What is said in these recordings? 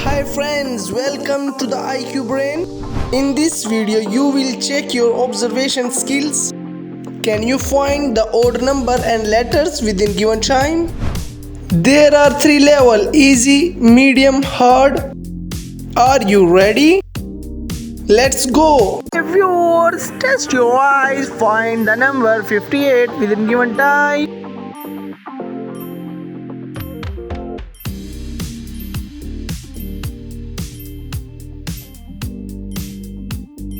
Hi friends, welcome to the IQ Brain. In this video, you will check your observation skills. Can you find the odd number and letters within given time? There are three levels: easy, medium, hard. Are you ready? Let's go. Viewers, test your eyes, find the number 58 within given time.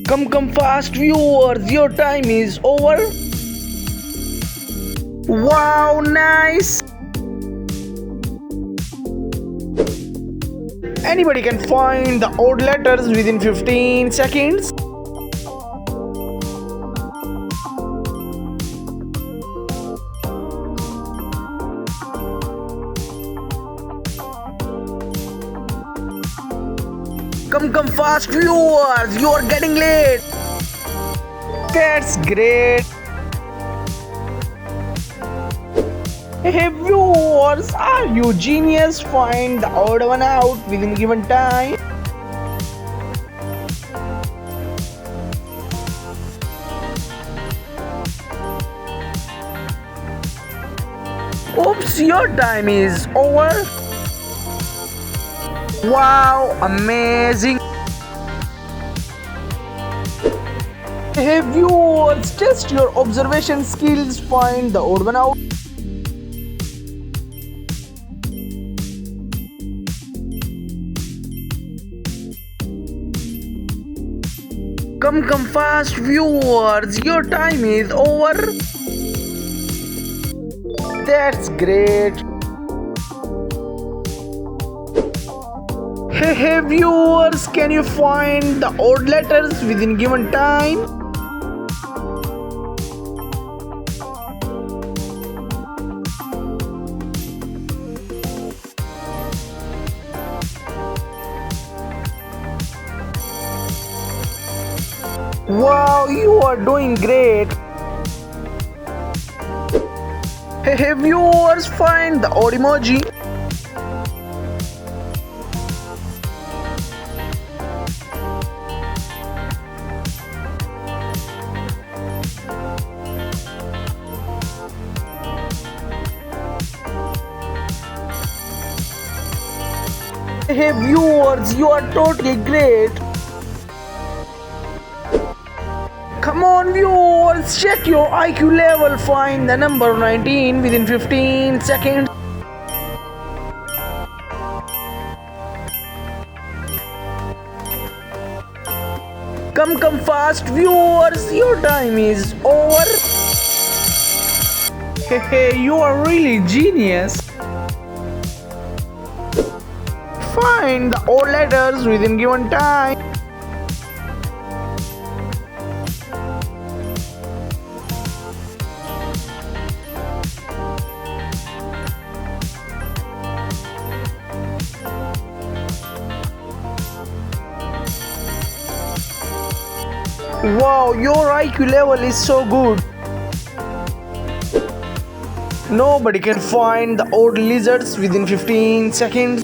Come fast, viewers, your time is over. Wow, nice. Anybody can find the odd letters within 15 seconds. Come fast, viewers, you are getting late. That's great. Hey viewers, are you genius? Find the odd one out within given time. Oops, your time is over. Wow, amazing. Hey viewers, test your observation skills, find the odd one out. Come fast, viewers, your time is over. That's great. Hey viewers, can you find the odd letters within given time? Wow, you are doing great. Hey viewers, find the odd emoji. Hey viewers, you are totally great. Come on viewers, check your IQ level, find the number 19 within 15 seconds. Come fast viewers, your time is over. Hey, you are really genius. Find the odd letters within given time. Wow, your IQ level is so good. Nobody can find the odd lizards within 15 seconds.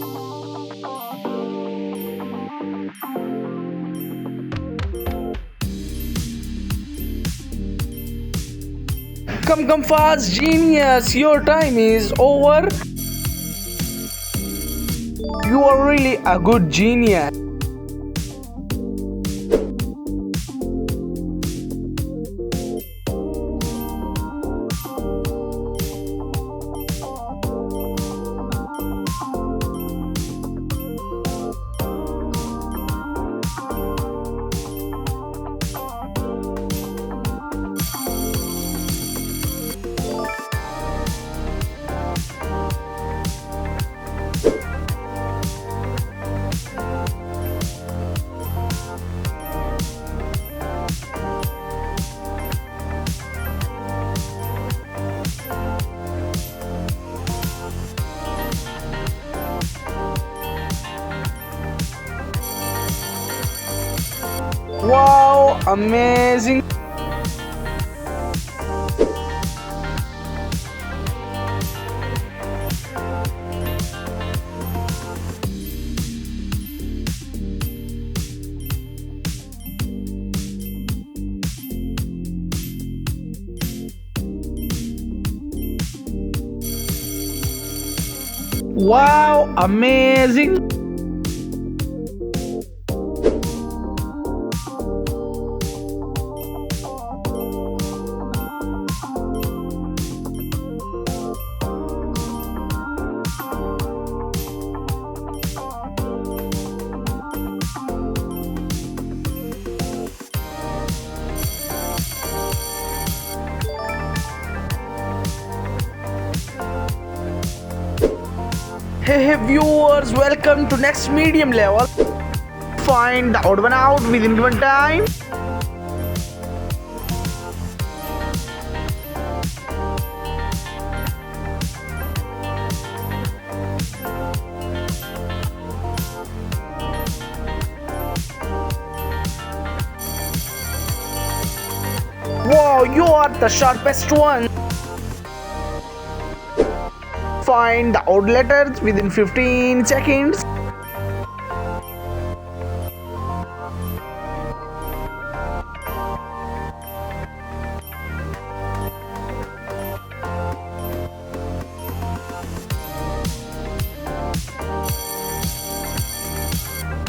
Come fast, genius, your time is over. You are really a good genius. Wow, amazing. Wow, amazing! Hey viewers, welcome to next medium level. Find the odd one out within given time. Wow, you are the sharpest one. Find the odd letters within 15 seconds.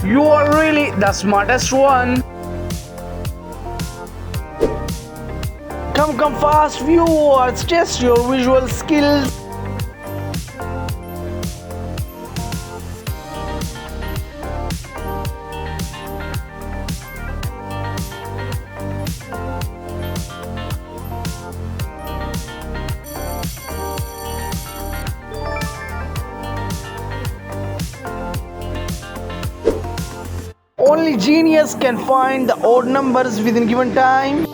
You are really the smartest one. Come fast, viewers, test your visual skills. Only genius can find the odd numbers within given time.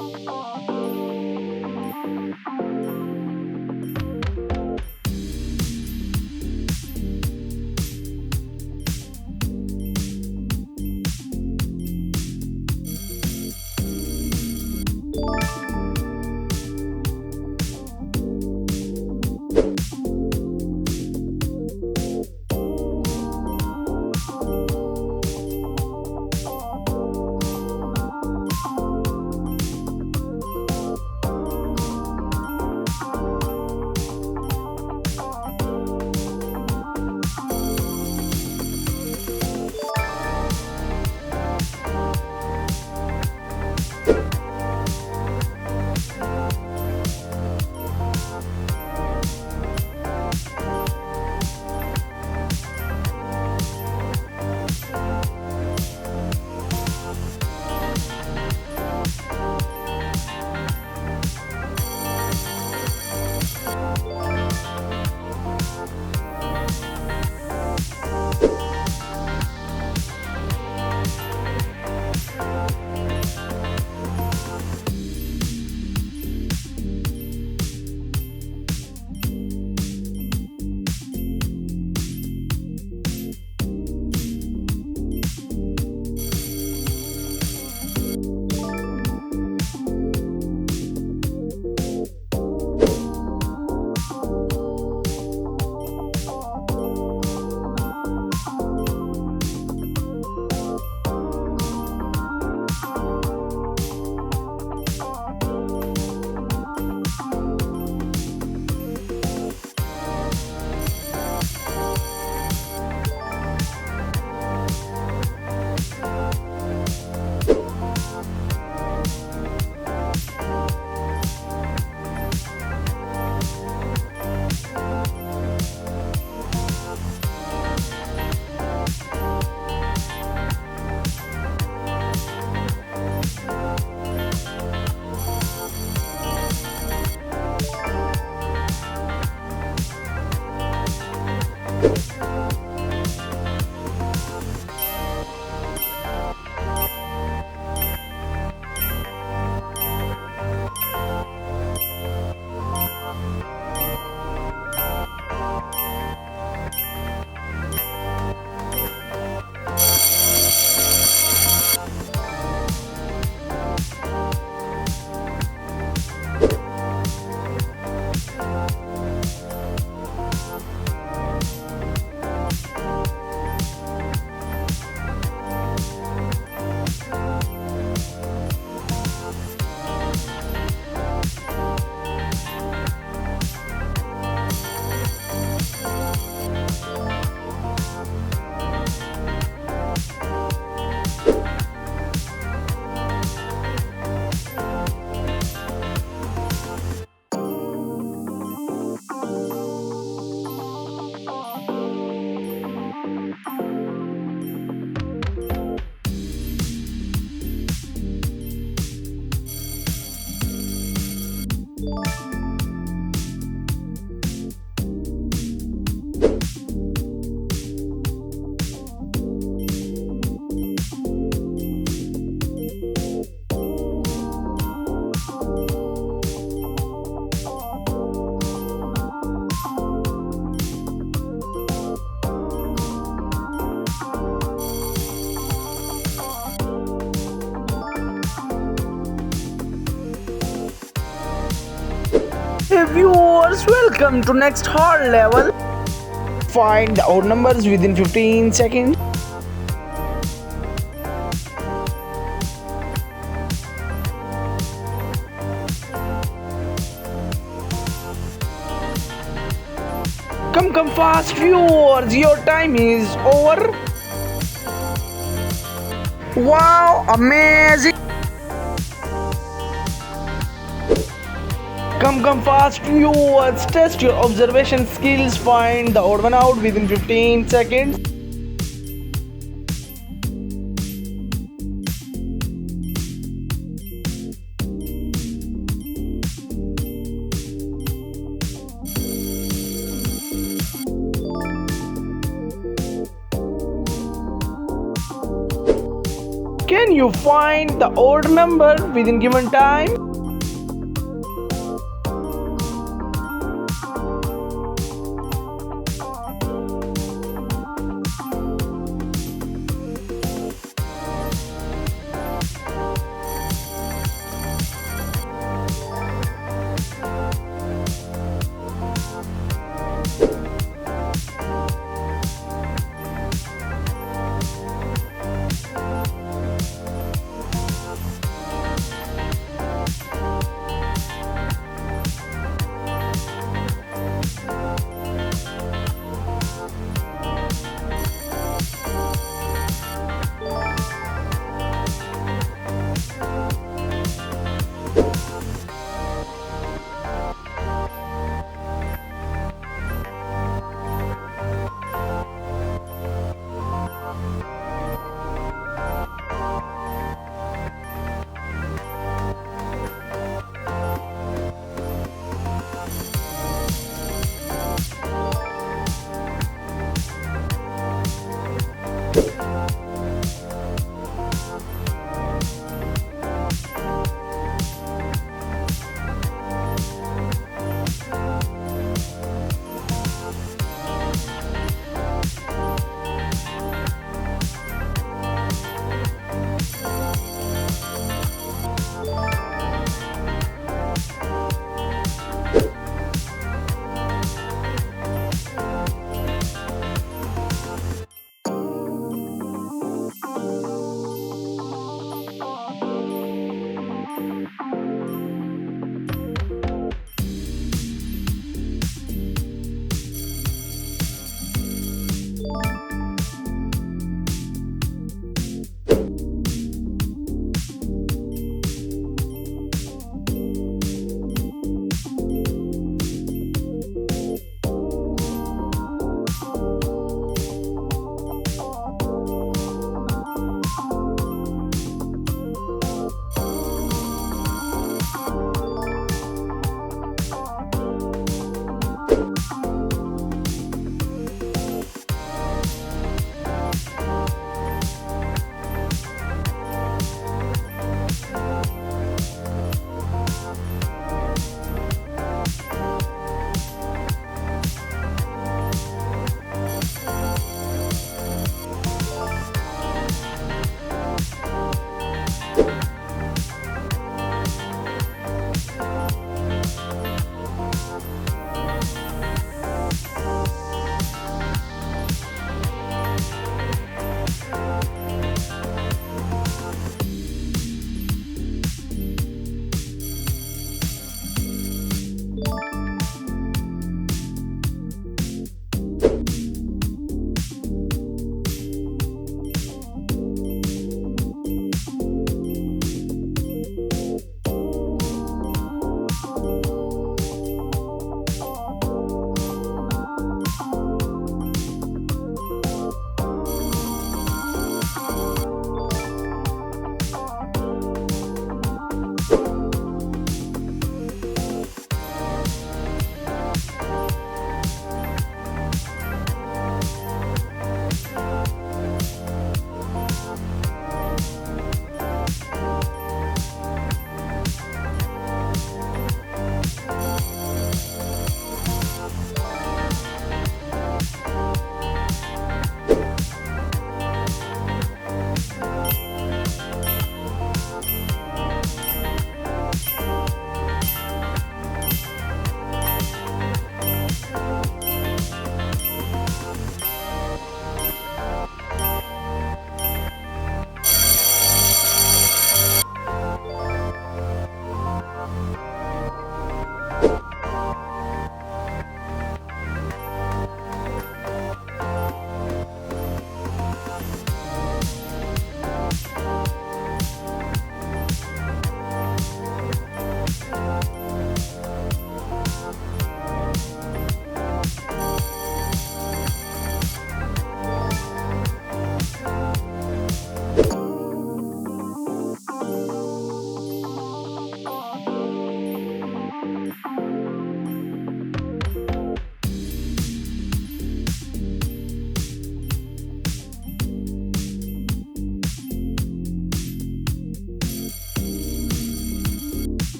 Hey viewers, welcome to next hard level. Find the odd numbers within 15 seconds. Come fast viewers, your time is over. Wow, amazing. Come fast viewers, test your observation skills, find the odd one out within 15 seconds. Can you find the odd number within given time?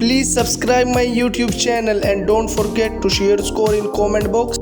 Please subscribe my YouTube channel and don't forget to share score in comment box.